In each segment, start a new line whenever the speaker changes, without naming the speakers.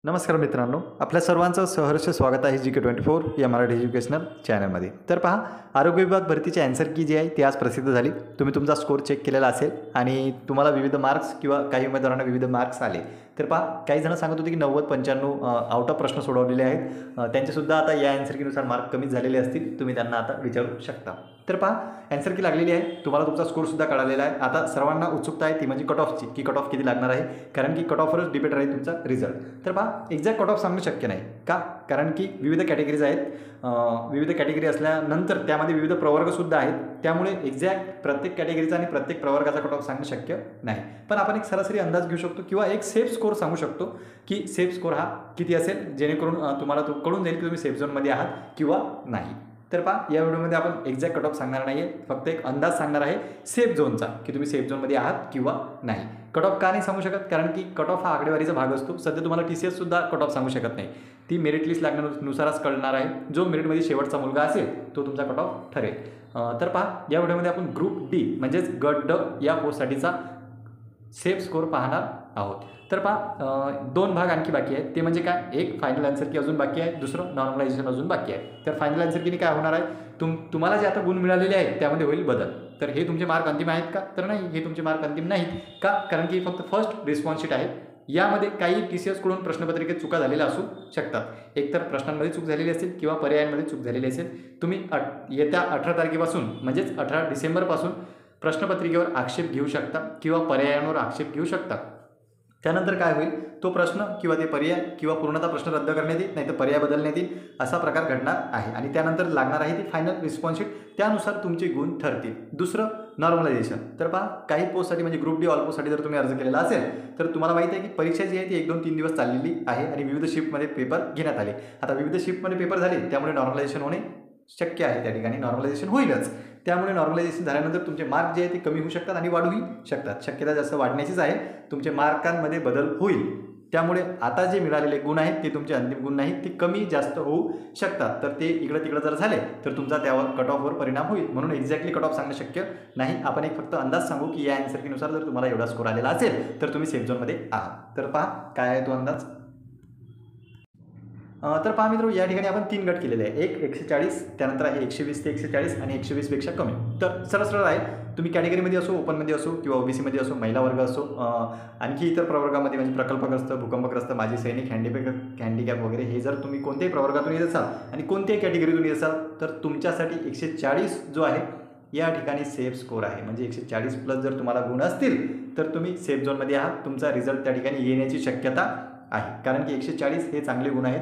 नमस्कार मित्रांनो, आपल्या सर्वांचं सहर्ष स्वागत आहे GK24 या मराठी एज्युकेशनल चॅनलमध्ये. तर पहा, आरोग्य विभाग भरतीची ॲन्सर की जी आहे ती आज प्रसिद्ध झाली. तुम्ही तुमचा स्कोर चेक केलेला असेल आणि तुम्हाला विविध मार्क्स किंवा काही उमेदवारांना विविध मार्क्स आले. तर पहा, काही जण सांगत होते की 90-95 आउट ऑफ प्रश्न सोडवलेले आहेत. त्यांचेसुद्धा आता या ॲन्सर कीनुसार मार्क कमी झालेले असतील. तुम्ही त्यांना आता विचारू शकता. तर पहा, ॲन्सर की लागलेली आहे, तुम्हाला तुमचा स्कोरसुद्धा कळालेला आहे. आता सर्वांना उत्सुकता आहे ती म्हणजे कट ऑफची, की कट ऑफ किती लागणार आहे, कारण की कट ऑफवरच डिपेंड राहील तुमचा रिझल्ट. तर पहा, एक्झॅक्ट कट ऑफ सांगणं शक्य नाही का, कारण की विविध कॅटेगरीज आहेत. विविध कॅटेगरी असल्यानंतर त्यामध्ये विविध प्रवर्गसुद्धा आहेत. त्यामुळे एक्झॅक्ट प्रत्येक कॅटेगरीचा आणि प्रत्येक प्रवर्गाचा कट ऑफ सांगणं शक्य नाही. पण आपण एक सरासरी अंदाज घेऊ शकतो किंवा एक सेफ स्कोर सांगू शकतो की सेफ स्कोर हा किती असेल, जेणेकरून तुम्हाला तो कळून जाईल की तुम्ही सेफ झोनमध्ये आहात किंवा नाही. तर पहा, या व्हिडिओमध्ये आपण एक्झॅक्ट कट ऑफ सांगणार नाही आहे, फक्त एक अंदाज सांगणार आहे सेफ झोनचा, की तुम्ही सेफ झोनमध्ये आहात किंवा नाही. कट ऑफ का नाही सांगू शकत, कारण की कट ऑफ हा आकडेवारीचा भाग असतो. सध्या तुम्हाला TCSसुद्धा कट ऑफ सांगू शकत नाही. ती मेरिट लिस्ट लागण्यानुसारच कळणार आहे. जो मेरिटमध्ये शेवटचा मुलगा असेल तो तुमचा कट ऑफ ठरेल. तर पहा, या व्हिडिओमध्ये आपण ग्रुप D म्हणजेच गट ड या पोस्टसाठीचा सेफ स्कोर पाहणार आहोत. तर पहा, दोन भाग आणखी बाकी आहेत. ते म्हणजे काय, एक फायनल आन्सर की अजून बाकी आहे, दुसरं नॉर्मलायझेशन अजून बाकी आहे. तर फायनल आन्सर कीने काय होणार आहे, तुम्हाला जे आता गुण मिळालेले आहेत त्यामध्ये होईल बदल. तर हे तुमचे मार्क अंतिम आहेत का, तर नाही, हे तुमचे मार्क अंतिम नाहीत का, कारण की फक्त फर्स्ट रिस्पॉन्स शीट आहे. यामध्ये काही TCSकडून प्रश्नपत्रिकेत चुका झालेल्या असू शकतात. एकतर प्रश्नांमध्ये चूक झालेली असेल किंवा पर्यायांमध्ये चूक झालेली असेल. तुम्ही येत्या 18 तारखेपासून म्हणजेच 18 डिसेंबरपासून प्रश्नपत्रिकेवर आक्षेप घेऊ शकता किंवा पर्यायांवर आक्षेप घेऊ शकता. त्यानंतर काय होईल, तो प्रश्न किंवा ते पर्याय किंवा पूर्णतः प्रश्न रद्द करण्यात येईल, नाही तर पर्याय बदलण्यात येईल, असा प्रकार घडणार आहे. आणि त्यानंतर लागणार आहे ती फायनल रिस्पॉन्स शीट, त्यानुसार तुमचे गुण ठरतील. दुसरं नॉर्मलायझेशन. तर पहा, काही पोस्टसाठी म्हणजे ग्रुप D ऑल पोस्टसाठी जर तुम्ही अर्ज केलेला असेल तर तुम्हाला माहिती आहे की परीक्षा जी आहे ती 1-2-3 दिवस चाललेली आहे आणि विविध शिफ्टमध्ये पेपर घेण्यात आले. आता विविध शिफ्टमध्ये पेपर झाले त्यामुळे नॉर्मलायझेशन होणे शक्य आहे. त्या ठिकाणी नॉर्मलायझेशन होईलच. त्यामुळे नॉर्मलायझेशन झाल्यानंतर तुमचे मार्क जे आहे ते कमी होऊ शकतात आणि वाढूही शकतात. शक्यता जास्त वाढण्याचीच आहे. तुमचे मार्कांमध्ये बदल होईल. त्यामुळे आता जे मिळालेले गुण आहेत ते तुमचे अंतिम गुण नाहीत, ते कमी जास्त होऊ शकतात. तर ते इकडं तिकडं जर झाले तर तुमचा त्यावर कट ऑफवर परिणाम होईल. म्हणून एक्झॅक्टली कट ऑफ सांगणं शक्य नाही. आपण एक फक्त अंदाज सांगू की या ॲन्सर कीनुसार जर तुम्हाला एवढा स्कोर आलेला असेल तर तुम्ही सेफ झोनमध्ये आहात. तर पहा, काय आहे तो अंदाज. तर पहा मित्र, या ठिकाणी आपण 3 गट केलेले आहे. एक 140, त्यानंतर आहे 120 ते 140 आणि 120 पेक्षा कमी. तर सरळ आहे, तुम्ही कॅटेगरीमध्ये असो, ओपनमध्ये असो किंवा OBCमध्ये असो, महिला वर्ग असो, आणखी इतर प्रवर्गामध्ये म्हणजे प्रकल्पग्रस्त, भूकंपग्रस्त, माजी सैनिक, हँडिकॅप वगैरे, हे जर तुम्ही कोणत्याही प्रवर्गातून येत असाल आणि कोणत्याही कॅटेगरीतून येत असाल तर तुमच्यासाठी 140 जो आहे या ठिकाणी सेफ स्कोर आहे. म्हणजे 140 प्लस जर तुम्हाला गुण असतील तर तुम्ही सेफ झोनमध्ये आहात. तुमचा रिझल्ट त्या ठिकाणी येण्याची शक्यता आहे, कारण की 140 हे चांगले गुण आहेत.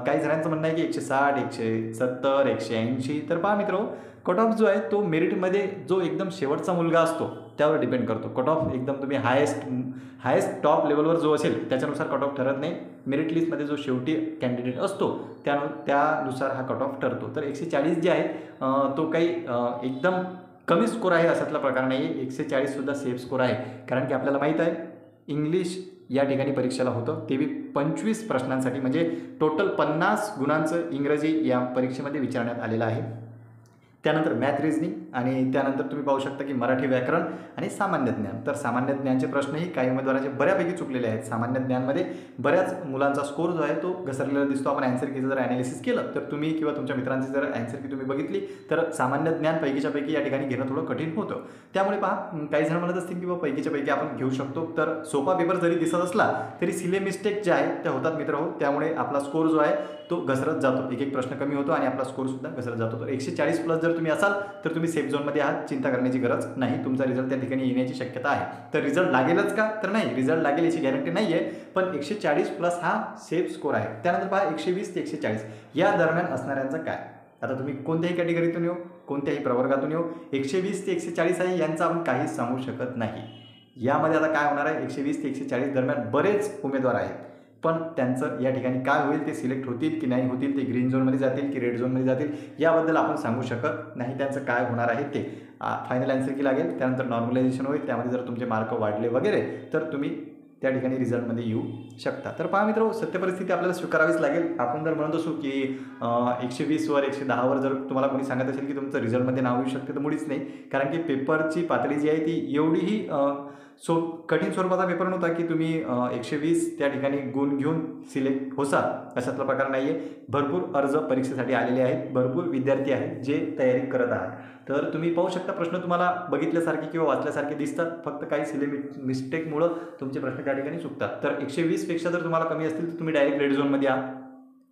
काही जणांचं म्हणणं आहे की 160, 170, 180. तर पहा मित्र, कट ऑफ जो आहे तो मेरिटमध्ये जो एकदम शेवटचा मुलगा असतो त्यावर डिपेंड करतो. कट ऑफ एकदम तुम्ही हायेस्ट टॉप लेवलवर जो असेल त्याच्यानुसार कट ऑफ ठरत नाही. मेरिट लिस्टमध्ये जो शेवटी कॅन्डिडेट असतो त्यानुसार हा कट ऑफ ठरतो. तर 140 जे आहे तो काही एकदम कमी स्कोर आहे असातला प्रकार नाही आहे. 140सुद्धा सेफ स्कोर आहे, कारण की आपल्याला माहीत आहे इंग्लिश या ठिकाणी परीक्षेला होतं, ते बी 25 प्रश्नांसाठी. म्हणजे टोटल 50 गुणांचं इंग्रजी या परीक्षेमध्ये विचारण्यात आलेलं आहे. त्यानंतर मॅथ रिझनिंग आणि त्यानंतर तुम्ही पाहू शकता की मराठी व्याकरण आणि सामान्य ज्ञान. तर सामान्य ज्ञानचे प्रश्नही काही उमेदवारांचे बऱ्यापैकी चुकलेले आहेत. सामान्य ज्ञानमध्ये बऱ्याच मुलांचा स्कोर जो आहे तो घसरलेला दिसतो. आपण ॲन्सर कीचं जर ॲनालिसिस केलं तर तुम्ही किंवा तुमच्या मित्रांची जर ॲन्सर की तुम्ही बघितली तर सामान्य ज्ञान पैकीच्या पैकी या ठिकाणी घेणं थोडं कठीण होतं. त्यामुळे पहा, काही जण म्हणत असतील की बाबा पैकीच्या पैकी आपण घेऊ शकतो. तर सोपा पेपर जरी दिसत असला तरी सिले मिस्टेक ज्या आहेत त्या होतात मित्र हो. त्यामुळे आपला स्कोर जो आहे तो घसरत जातो, एक प्रश्न कमी होतो आणि आपला स्कोरसुद्धा घसरत जातो. तर 140 प्लस जर तुम्ही असाल तर तुम्ही सेफ झोनमध्ये आहात, चिंता करण्याची गरज नाही. तुमचा रिझल्ट त्या ठिकाणी येण्याची शक्यता आहे. तर रिझल्ट लागेलच का, तर नाही, रिझल्ट लागेल याची गॅरंटी नाही आहे. पण 140 प्लस हा सेफ स्कोर आहे. त्यानंतर पहा, 120 ते 140 या दरम्यान असणाऱ्यांचं काय. आता तुम्ही कोणत्याही कॅटेगरीतून येऊ, कोणत्याही प्रवर्गातून येऊ, 120 ते 140 आहे यांचं आपण काहीच सांगू शकत नाही. यामध्ये आता काय होणार आहे, 120 ते 140 दरम्यान बरेच उमेदवार आहेत, पण त्यांचं या ठिकाणी काय होईल, ते सिलेक्ट होतील की नाही होतील, ते ग्रीन झोनमध्ये जातील की रेड झोनमध्ये जातील, याबद्दल आपण सांगू शकत नाही. त्यांचं काय होणार आहे ते फायनल ॲन्सर की लागेल. त्यानंतर नॉर्मलायझेशन होईल. त्यामध्ये जर तुमचे मार्क वाढले वगैरे तर तुम्ही त्या ठिकाणी रिझल्टमध्ये येऊ शकता. तर पहा मित्र, सत्य परिस्थिती आपल्याला स्वीकारावीच लागेल. आपण जर म्हणत असू की 120वर 110वर जर तुम्हाला कोणी सांगत असेल की तुमचं रिझल्टमध्ये नाव येऊ शकते तर मुळीच नाही, कारण की पेपरची पातळी जी आहे ती एवढीही सो कठीण स्वरूपाचा पेपर नव्हता की तुम्ही 120 त्या ठिकाणी गुण घेऊन सिलेक्ट होसाल अशातला प्रकार नाही आहे. भरपूर अर्ज परीक्षेसाठी आलेले आहेत, भरपूर विद्यार्थी आहेत जे तयारी करत आहात. तर तुम्ही पाहू शकता प्रश्न तुम्हाला बघितल्यासारखे किंवा वाचल्यासारखे दिसतात, फक्त काही मिस्टेकमुळं तुमचे प्रश्न त्या ठिकाणी चुकतात. तर 120पेक्षा जर तुम्हाला कमी असतील तर तुम्ही डायरेक्ट रेड झोनमध्ये आहात.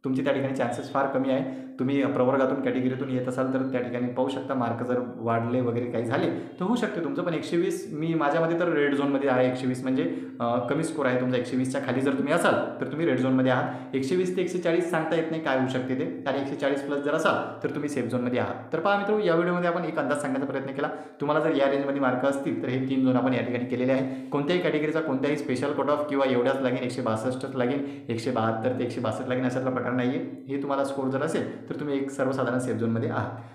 तुमचे त्या ठिकाणी चान्सेस फार कमी आहे. तुम्ही प्रवर्गातून कॅटेगरीतून येत असाल तर त्या ठिकाणी पाहू शकता मार्क जर वाढले वगैरे काही झाले तर होऊ शकते तुमचं. पण 120 मी माझ्यामध्ये तर रेड झोनमध्ये आहे. 120 म्हणजे कमी स्कोर आहे तुमचा. 120च्या खाली जर तुम्ही असाल तर तुम्ही रेड झोनमध्ये आहात. 120 ते 140 सांगता येत नाही काय होऊ शकते ते, आणि 140 प्लस जर असाल तर तुम्ही सेफ झोनमध्ये आहात. तर पहा मित्र, या व्हिडिओमध्ये आपण एक अंदाज सांगण्याचा प्रयत्न केला. तुम्हाला जर या रेंजमध्ये मार्क असतील तर हे 3 झोन आपण या ठिकाणी केलेले आहे. कोणत्याही कॅटेगरीचा कोणत्याही स्पेशल कट ऑफ किंवा एवढ्याच लागेल, 162च लागेल, 172 ते 162 लागेल अशातला प्रकार नाही आहे. हे तुम्हाला स्कोर जर असेल तर तुम्ही एक सर्वसाधारण सेफ झोनमध्ये आहात.